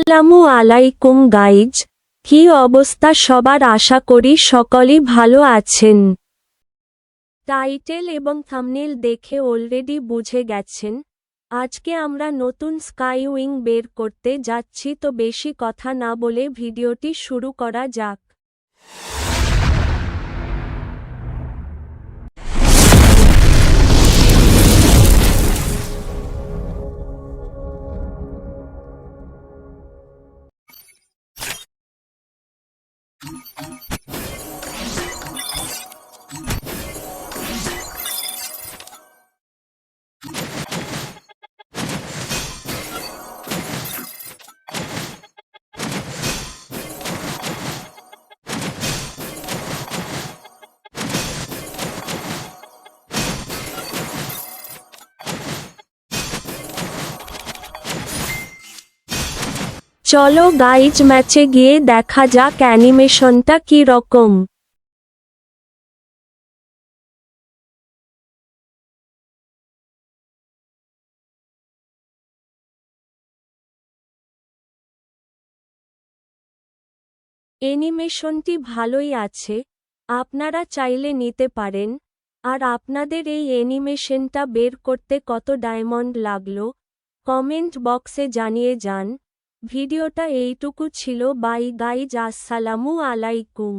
আসসালামু আলাইকুম গাইজ, কি অবস্থা সবার? আশা করি সকলেই ভালো আছেন। টাইটেল এবং থাম্বনেল দেখে অলরেডি বুঝে গেছেন আজকে আমরা নতুন স্কাইউইং বের করতে যাচ্ছি। তো বেশি কথা না বলে ভিডিওটি শুরু করা যাক। চলো গাইজ, ম্যাচে গিয়ে দেখা যাক অ্যানিমেশনটা কি রকম। অ্যানিমেশনটি ভালোই আছে, আপনারা চাইলে নিতে পারেন। আর আপনাদের এই অ্যানিমেশনটা বের করতে কত ডায়মন্ড লাগলো কমেন্ট বক্সে জানিয়ে যান। ভিডিওটা এইটুকু ছিল। বাই গাইজ, আসসালামু আলাইকুম।